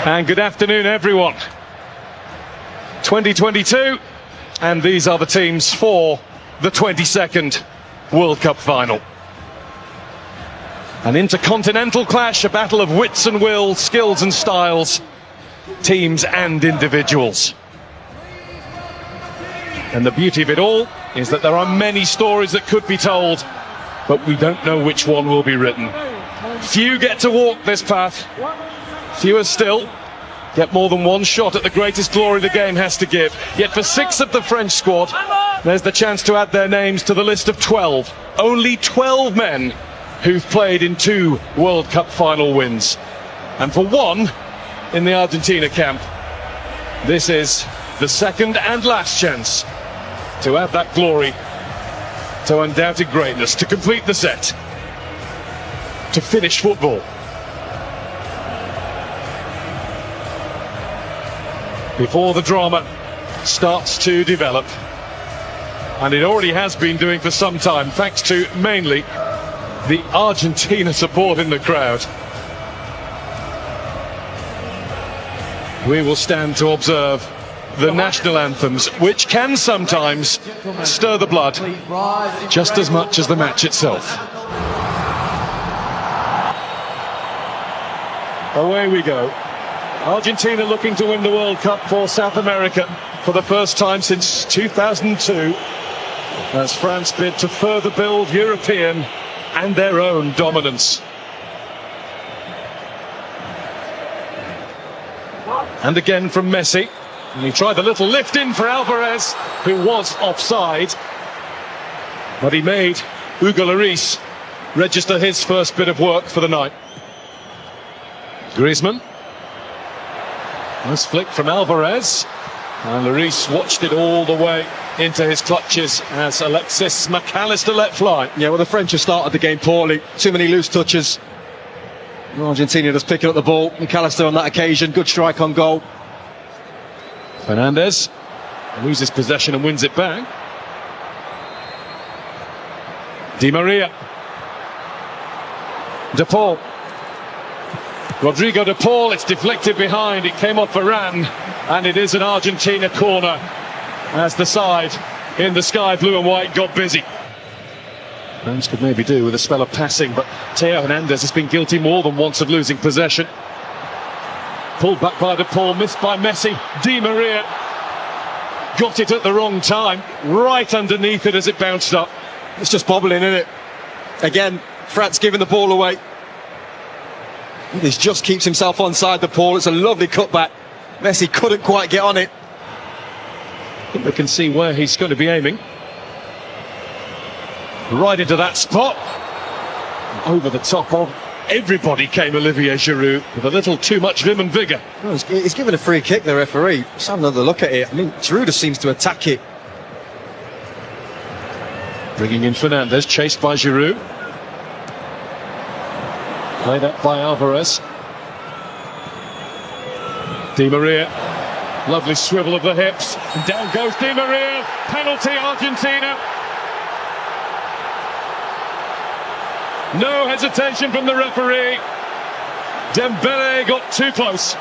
And good afternoon, everyone. 2022, and these are the teams for the 22nd World Cup final. An intercontinental clash, a battle of wits and wills, skills and styles, teams and individuals. And the beauty of it all is that there are many stories that could be told, but we don't know which one will be written. Few get to walk this path. Fewer still get more than one shot at the greatest glory the game has to give. Yet for 6 of the French squad, there's the chance to add their names to the list of 12. Only 12 men who've played in 2 World Cup final wins. And for one in the Argentina camp, this is the second and last chance to add that glory to undoubted greatness, to complete the set, to finish football. Before the drama starts to develop, and it already has been doing for some time, thanks to mainly the Argentina support in the crowd. We will stand to observe the national anthems, which can sometimes stir the blood just as much as the match itself. Away we go. Argentina looking to win the World Cup for South America for the first time since 2002, as France bid to further build European and their own dominance. And again from Messi. And he tried the little lift in for Alvarez, who was offside. But he made Hugo Lloris register his first bit of work for the night. Griezmann. Nice flick from Alvarez. And Lloris watched it all the way into his clutches as Alexis McAllister let fly. Yeah, well, the French have started the game poorly. Too many loose touches. Argentina just picking up the ball. McAllister on that occasion. Good strike on goal. Fernandez loses possession and wins it back. Di Maria. De Paul. Rodrigo De Paul, it's deflected behind, it came off Varane, and it is an Argentina corner as the side in the sky blue and white got busy. France could maybe do with a spell of passing, but Theo Hernandez has been guilty more than once of losing possession. Pulled back by De Paul, missed by Messi. Di Maria got it at the wrong time, right underneath it as it bounced up. It's just bobbling, isn't it? Again, France giving the ball away. He just keeps himself onside the ball. It's a lovely cutback. Messi couldn't quite get on it. I think they can see where he's going to be aiming. Right into that spot. Over the top of everybody came Olivier Giroud with a little too much vim and vigour. Oh, he's given a free kick, the referee. Let's have another look at it. I mean, Giroud just seems to attack it. Bringing in Fernandez, chased by Giroud. Played up by Alvarez. Di Maria, lovely swivel of the hips, and down goes Di Maria. Penalty Argentina. No hesitation from the referee. Dembele got too close.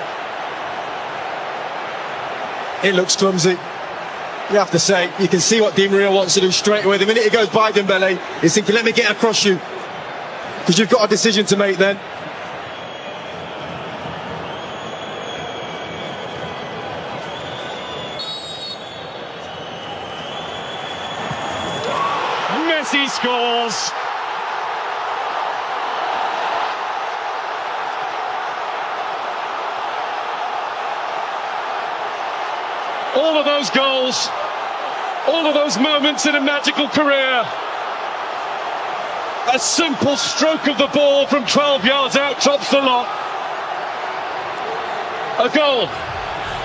It looks clumsy. You have to say, you can see what Di Maria wants to do straight away. The minute he goes by Dembele, he's thinking, let me get across you. Because you've got a decision to make then. Messi scores. All of those goals, all of those moments in a magical career. A simple stroke of the ball from 12 yards out tops the lot. A goal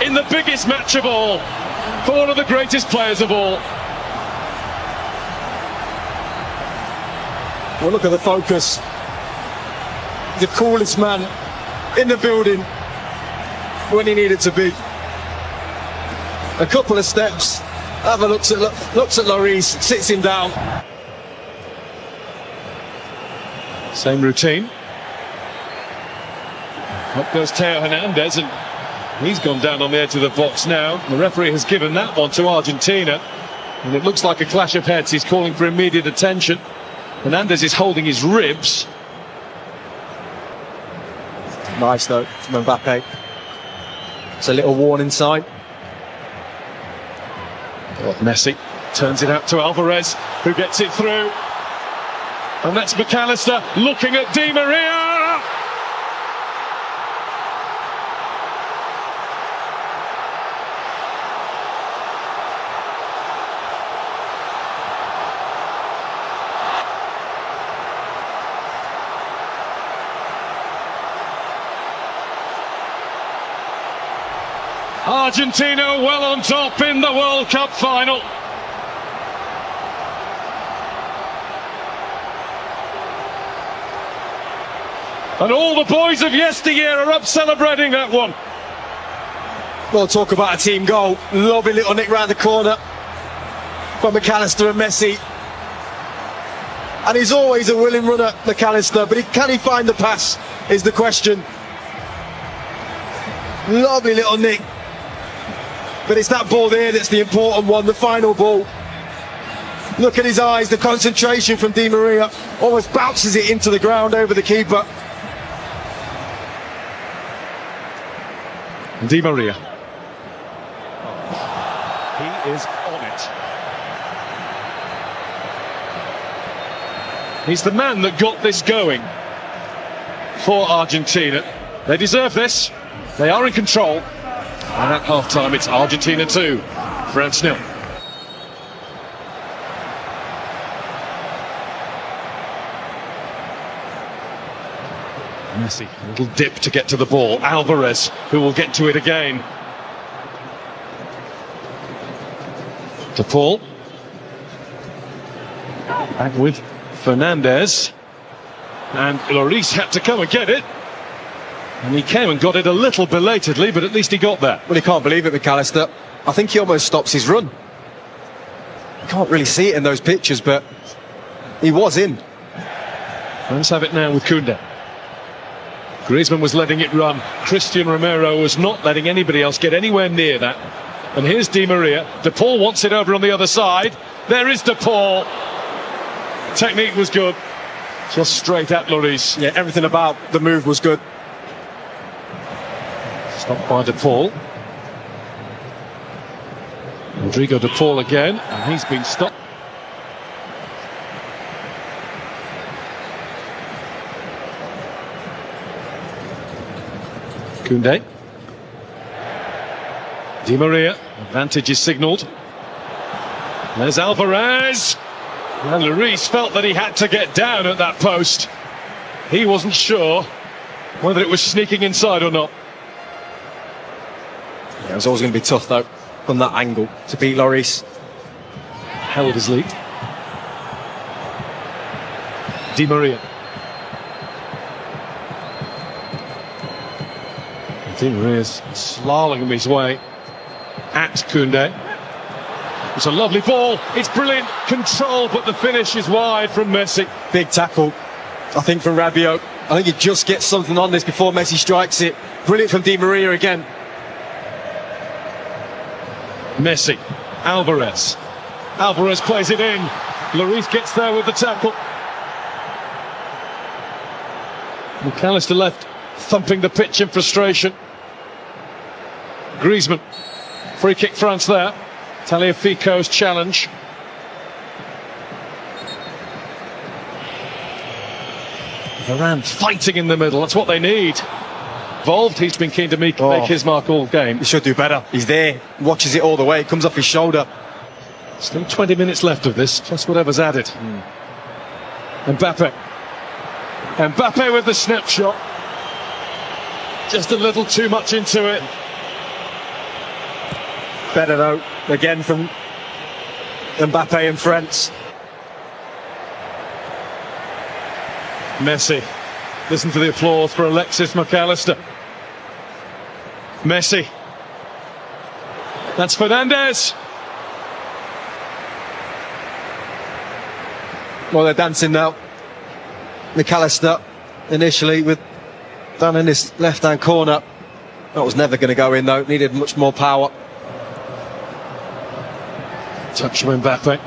in the biggest match of all for one of the greatest players of all. Well, look at the focus. The coolest man in the building when he needed to be. A couple of steps, have a looks at Lloris, sits him down. Same routine. Up goes Teo Hernandez, and he's gone down on the edge of the box now. The referee has given that one to Argentina, and it looks like a clash of heads. He's calling for immediate attention. Hernandez is holding his ribs. Nice though from Mbappe. It's a little warning sign. Messi turns it out to Alvarez, who gets it through. And that's McAllister looking at Di Maria. Argentina well on top in the World Cup final. And all the boys of yesteryear are up celebrating that one. Well, talk about a team goal. Lovely little nick round the corner from McAllister and Messi. And he's always a willing runner, McAllister, but can he find the pass is the question. Lovely little nick. But it's that ball there that's the important one, the final ball. Look at his eyes, the concentration from Di Maria. Almost bounces it into the ground over the keeper. Di Maria. He is on it. He's the man that got this going for Argentina. They deserve this. They are in control. And at half-time, it's Argentina 2, France 0. Messi, a little dip to get to the ball. Alvarez, who will get to it again. To Paul. Back with Fernandez. And Lloris had to come and get it. And he came and got it a little belatedly, but at least he got there. Well, he can't believe it, McAllister. I think he almost stops his run. You can't really see it in those pictures, but he was in. France have it now with Koundé. Griezmann was letting it run. Christian Romero was not letting anybody else get anywhere near that. And here's Di Maria. De Paul wants it over on the other side. There is De Paul. Technique was good. Just straight at Lloris. Yeah, everything about the move was good. Stopped by De Paul. Rodrigo De Paul again, and he's been stopped. Koundé. Di Maria, advantage is signalled. There's Alvarez. And Lloris felt that he had to get down at that post. He wasn't sure whether it was sneaking inside or not. Yeah, it was always going to be tough though, from that angle, to beat Lloris. Held his lead. Di Maria. Di Maria's slaloming his way at Koundé. It's a lovely ball, it's brilliant control, but the finish is wide from Messi. Big tackle, I think, from Rabiot. I think he just gets something on this before Messi strikes it. Brilliant from Di Maria again. Messi, Alvarez. Alvarez plays it in. Lloris gets there with the tackle. McAllister left thumping the pitch in frustration. Griezmann. Free kick France there. Tagliafico's challenge. Varane fighting in the middle. That's what they need. Involved, he's been keen to make his mark all game. He should do better. He's there, watches it all the way, it comes off his shoulder. Still 20 minutes left of this, plus whatever's added. Mbappe. Mbappe with the snapshot. Just a little too much into it. Better though, again from Mbappe and France. Messi. Listen to the applause for Alexis McAllister. Messi. That's Fernandez. Well, they're dancing now. McAllister initially with down in this left-hand corner. That was never going to go in though, needed much more power. Touch from Mbappe.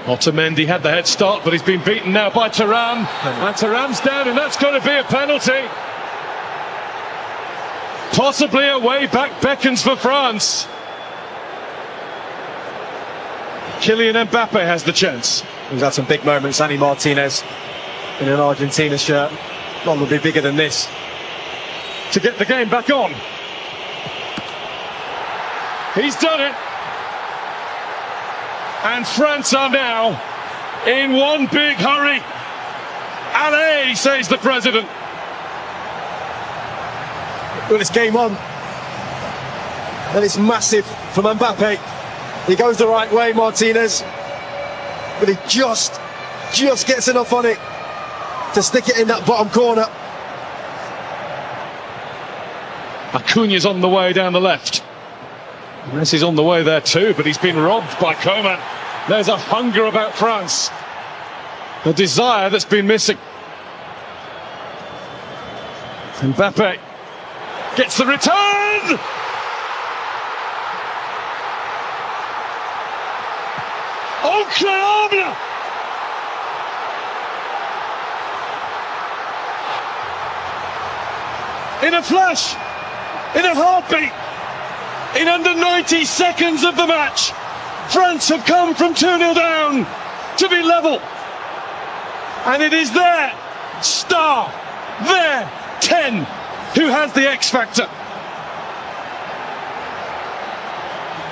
Otamendi had the head start, but he's been beaten now by Thuram. And Thuram's down, and that's going to be a penalty. Possibly a way back beckons for France. Kylian Mbappe has the chance. He's had some big moments, Andy Martinez, in an Argentina shirt. None will be bigger than this. To get the game back on. He's done it. And France are now in one big hurry. Allez, says the president. Well, it's game on. And it's massive from Mbappe. He goes the right way, Martinez. But he just gets enough on it to stick it in that bottom corner. Acuña's on the way down the left. Messi's on the way there too, but he's been robbed by Coman. There's a hunger about France. A desire that's been missing. Mbappe gets the return! Incroyable! In a flash, in a heartbeat, in under 90 seconds of the match, France have come from 2-0 down to be level. And it is their star, their 10, who has the X factor.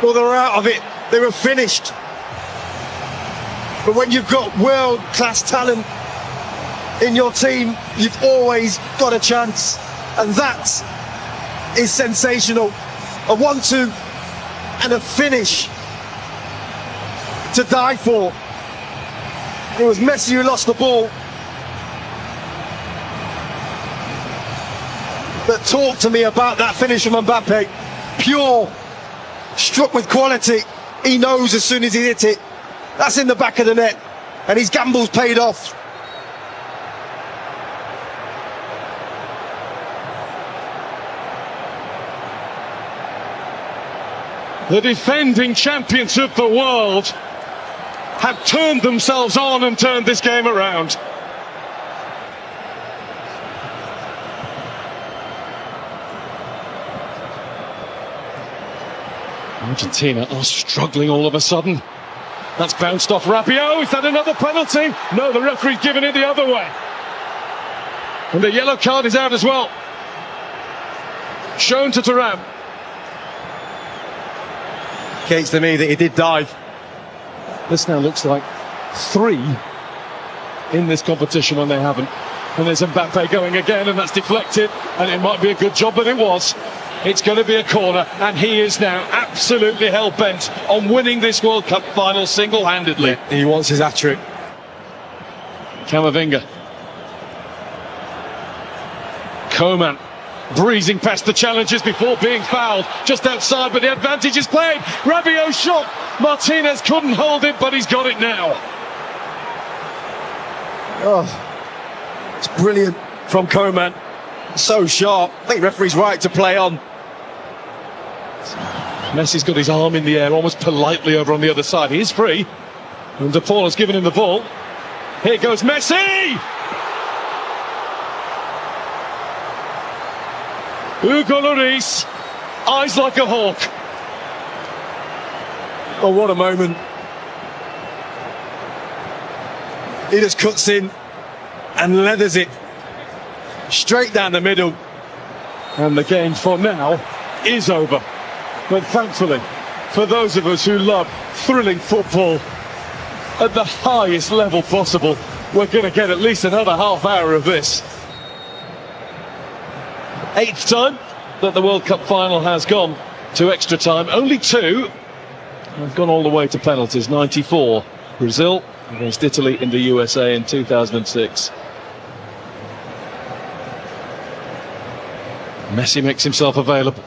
Well, they were out of it. They were finished. But when you've got world-class talent in your team, you've always got a chance. And that is sensational. A 1-2 and a finish to die for. It was Messi who lost the ball. But talk to me about that finish from Mbappe. Pure, struck with quality. He knows as soon as he hit it, that's in the back of the net. And his gamble's paid off. The defending champions of the world have turned themselves on and turned this game around. Argentina are struggling all of a sudden. That's bounced off Rabiot. Is that another penalty? No, the referee's given it the other way. And the yellow card is out as well. Shown to Thuram. Indicates to me that he did dive. This now looks like 3 in this competition when they haven't. And there's Mbappe going again, and that's deflected, and it might be a good job, but it was. It's going to be a corner, and he is now absolutely hell-bent on winning this World Cup final single-handedly. Yeah, he wants his hat-trick. Camavinga. Coman breezing past the challengers before being fouled just outside, but the advantage is played. Rabiot shot. Martinez couldn't hold it, but he's got it now. Oh, it's brilliant from Coman. So sharp. I think referee's right to play on. Messi's got his arm in the air, almost politely over on the other side. He is free. And De Paul has given him the ball. Here goes Messi! Hugo Lloris, eyes like a hawk. Oh, what a moment. He just cuts in and leathers it straight down the middle. And the game for now is over. But thankfully, for those of us who love thrilling football at the highest level possible, we're going to get at least another half hour of this. 8th time that the World Cup final has gone to extra time. Only 2 have gone all the way to penalties. 94, Brazil against Italy in the USA in 2006. Messi makes himself available.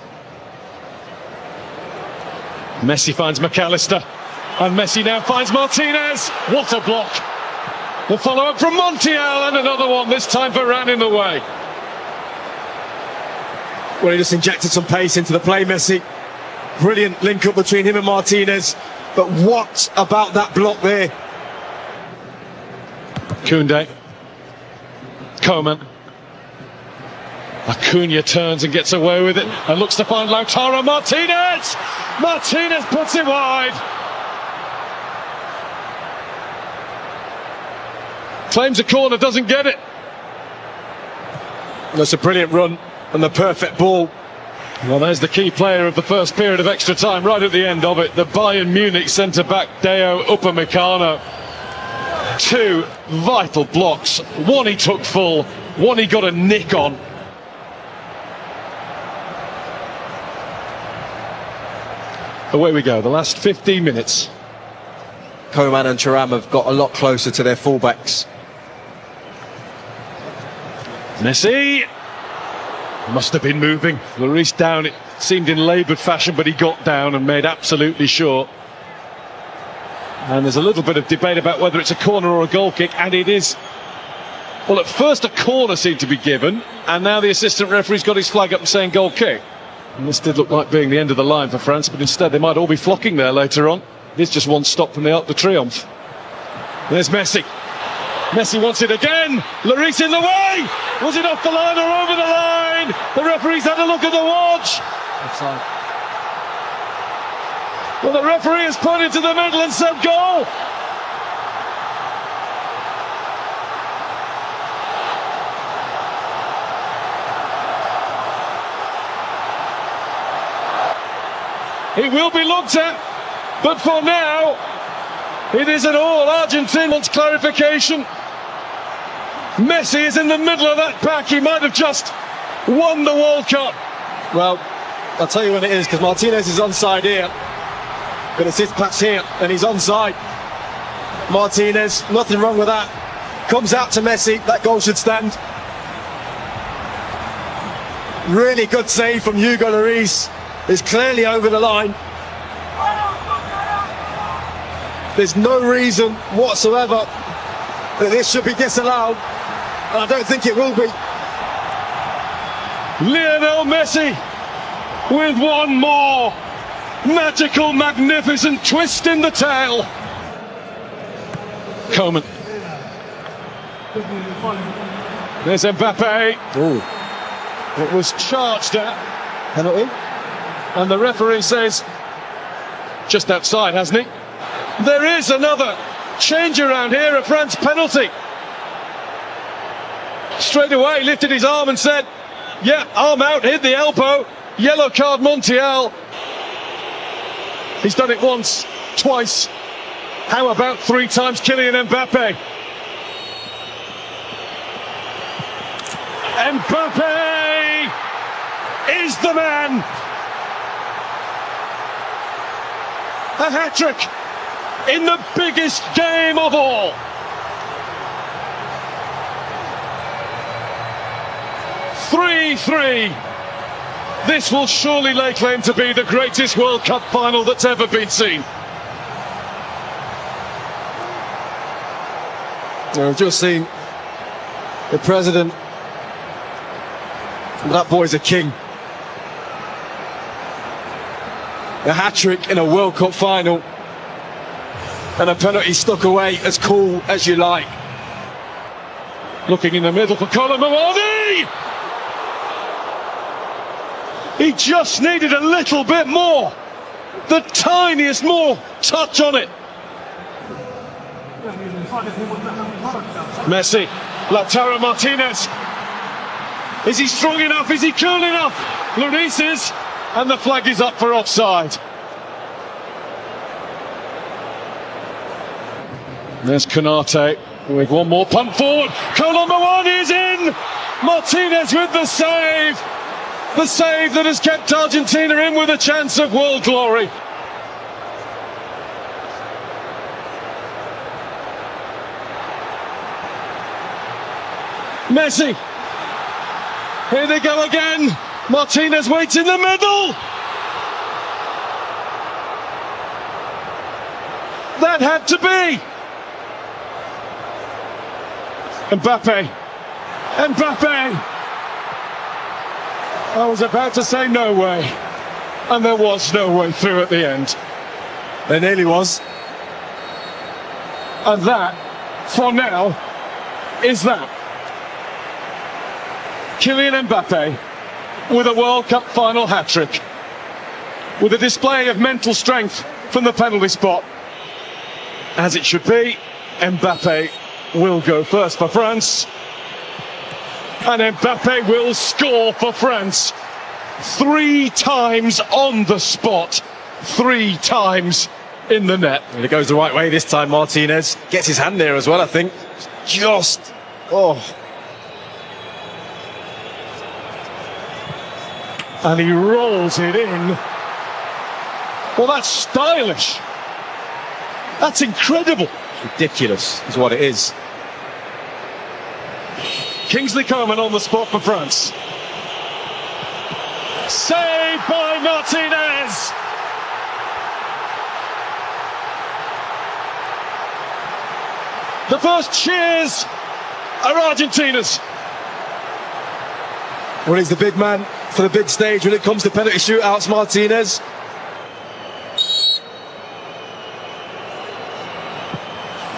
Messi finds McAllister, and Messi now finds Martinez. What a block! The follow-up from Montiel, and another one, this time Varane in the way. Well, he just injected some pace into the play, Messi. Brilliant link up between him and Martinez. But what about that block there? Koundé. Coman. Acuna turns and gets away with it and looks to find Lautaro Martinez! Martinez puts it wide. Claims a corner, doesn't get it. That's a brilliant run and the perfect ball. Well, there's the key player of the first period of extra time, right at the end of it. The Bayern Munich centre-back, Deo Upamecano. Two vital blocks. One he took full, one he got a nick on. Away we go, the last 15 minutes. Coman and Thuram have got a lot closer to their fullbacks. Messi must have been moving. Lloris down, it seemed in laboured fashion, but he got down and made absolutely sure. And there's a little bit of debate about whether it's a corner or a goal kick, and it is. Well, at first a corner seemed to be given, and now the assistant referee's got his flag up and saying goal kick. And this did look like being the end of the line for France, but instead they might all be flocking there later on. It is just one stop from the Arc de Triomphe. There's Messi. Messi wants it again. Lloris in the way. Was it off the line or over the line? The referee's had a look at the watch. Offside. Well, the referee has pointed to the middle and said goal. It will be looked at, but for now, it isn't all. Argentina wants clarification. Messi is in the middle of that pack. He might have just won the World Cup. Well, I'll tell you when it is, because Martinez is onside here. But it's his pass here, and he's onside. Martinez, nothing wrong with that. Comes out to Messi, that goal should stand. Really good save from Hugo Lloris. It's clearly over the line. There's no reason whatsoever that this should be disallowed, and I don't think it will be. Lionel Messi with one more magical, magnificent twist in the tail. Coman. There's Mbappe. Ooh. It was charged at. Penalty? And the referee says, just outside, hasn't he? There is another change around here, a France penalty. Straight away, lifted his arm and said, yeah, arm out, hit the elbow, yellow card Montiel. He's done it once, twice. How about 3 times Kylian Mbappe? Mbappe is the man. A hat-trick in the biggest game of all. "3-3. This will surely lay claim to be the greatest World Cup final that's ever been seen. We've just seen the president. That boy's a king. A hat-trick in a World Cup final, and a penalty stuck away as cool as you like. Looking in the middle for Colin Mawani. He just needed a little bit more, the tiniest more touch on it. Messi, Lautaro Martinez. Is he strong enough? Is he cool enough? Lloris is, and the flag is up for offside. There's Konate with one more pump forward. Colin Mawani is in. Martinez with the save. The save that has kept Argentina in with a chance of world glory. Messi. Here they go again. Martinez waits in the middle. That had to be. Mbappe. Mbappe. I was about to say no way, and there was no way through at the end. There nearly was. And that, for now, is that. Kylian Mbappe with a World Cup final hat-trick, with a display of mental strength from the penalty spot. As it should be, Mbappe will go first for France. And Mbappe will score for France. 3 times on the spot. 3 times in the net. And it goes the right way this time. Martinez gets his hand there as well, I think. Just, And he rolls it in. Well, that's stylish. That's incredible. ridiculous is what it is. Kingsley Coman on the spot for France. Saved by Martinez. The first cheers are Argentina's. Well, he's the big man for the big stage when it comes to penalty shootouts, Martinez.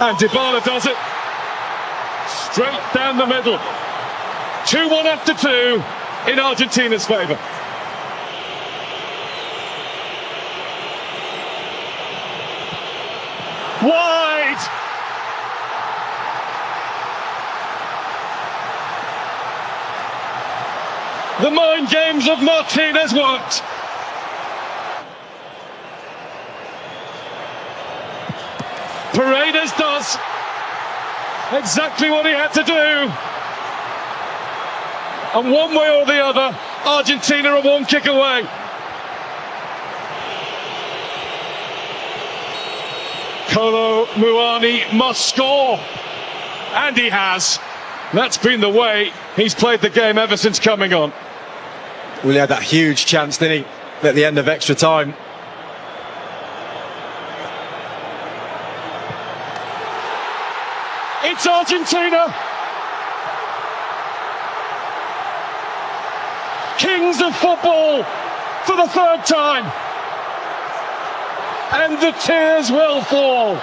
And Dybala does it. Straight down the middle. 2-1 after 2 in Argentina's favour. Wide! The mind games of Martinez worked. Paredes does exactly what he had to do. And one way or the other, Argentina are one kick away. Kolo Muani must score. And he has. That's been the way he's played the game ever since coming on. Well, he had that huge chance, didn't he, at the end of extra time. It's Argentina. Kings of football for the third time. And the tears will fall.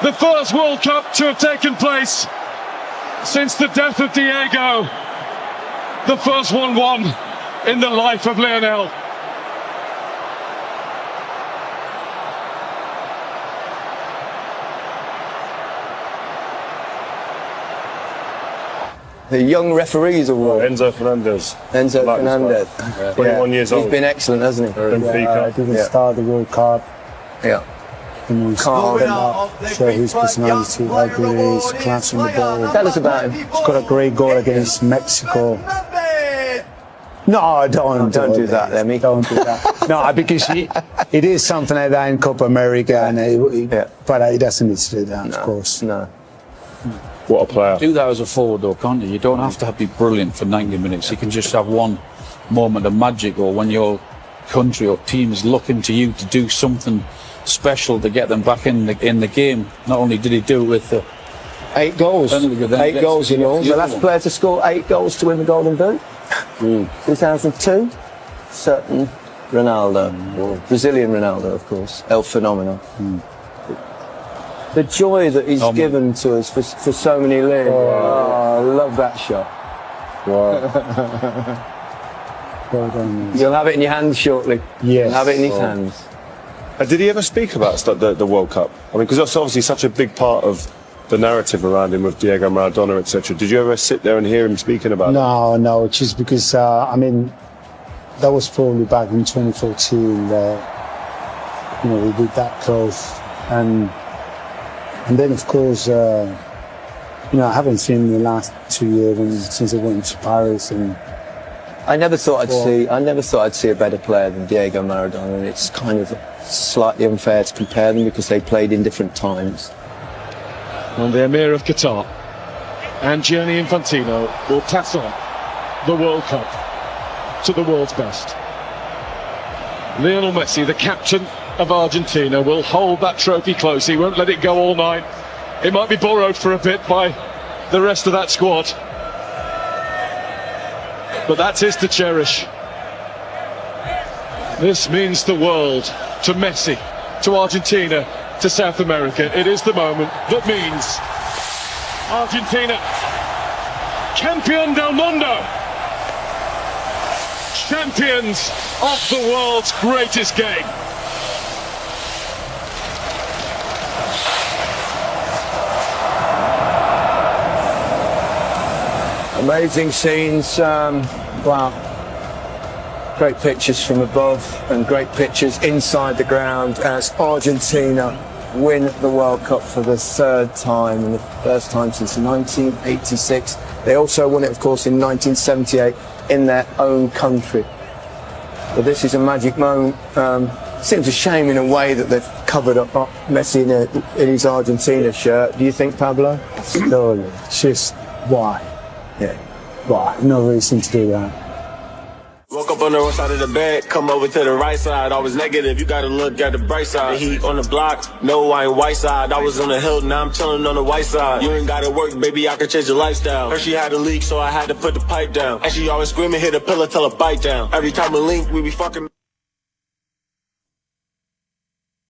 The first World Cup to have taken place since the death of Diego. The first one won in the life of Lionel. The Young Referees Award. Enzo Fernandez. Enzo Fernandez. Yeah. 21 years old. He's been excellent, hasn't he? Benfica. Didn't start the World Cup. Yeah. And he's show his personality, how good he is, class on the ball. Tell us about him. He's got a great goal against Mexico. No, don't do that, Lemmy. Don't do that. No, because it is something like that in Copa America, and but he doesn't need to do that, of course. No. What a player. Do that as a forward though, can't you? You don't have to be brilliant for 90 minutes. You can just have one moment of magic, or when your country or team is looking to you to do something special to get them back in the game. Not only did he do it with 8 goals. 8 goals in all. The last player to score 8 goals to win the Golden Boot. 2002, certain Ronaldo. Brazilian Ronaldo, of course. El Fenomeno. The joy that he's given to us for so many years. Oh, I love that shot. Wow. Well done. You'll have it in your hands shortly. Yes. You'll have it in his hands. And did he ever speak about the World Cup? I mean, because that's obviously such a big part of the narrative around him with Diego Maradona, etc. Did you ever sit there and hear him speaking about it? No, just because, I mean, that was probably back in 2014 that, we did that close. And then, of course, I haven't seen him the last 2 years since I went to Paris. And I never thought I'd see a better player than Diego Maradona, and it's kind of slightly unfair to compare them because they played in different times. And the Emir of Qatar, and Gianni Infantino will pass on the World Cup to the world's best. Lionel Messi, the captain of Argentina, will hold that trophy close. He won't let it go all night. It might be borrowed for a bit by the rest of that squad, but that's his to cherish. This means the world to Messi, to Argentina, to South America. It is the moment that means Argentina, campeón del mundo, champions of the world's greatest game. Amazing scenes. Wow. Great pictures from above and great pictures inside the ground as Argentina win the World Cup for the third time, and the first time since 1986. They also won it, of course, in 1978 in their own country. But this is a magic moment. Seems a shame in a way that they've covered up Messi in his Argentina shirt. Do you think, Pablo? No, just why? Yeah. Why? No reason to do that. Woke up on the wrong side of the bed, come over to the right side. Always negative, you gotta look at the bright side. The heat on the block, no, I ain't white side. I was on the hill, now I'm chilling on the white side. You ain't gotta work, baby, I can change your lifestyle. Heard she had a leak, so I had to put the pipe down. And she always screaming, hit a pillow, tell her bite down. Every time we link, we be fucking.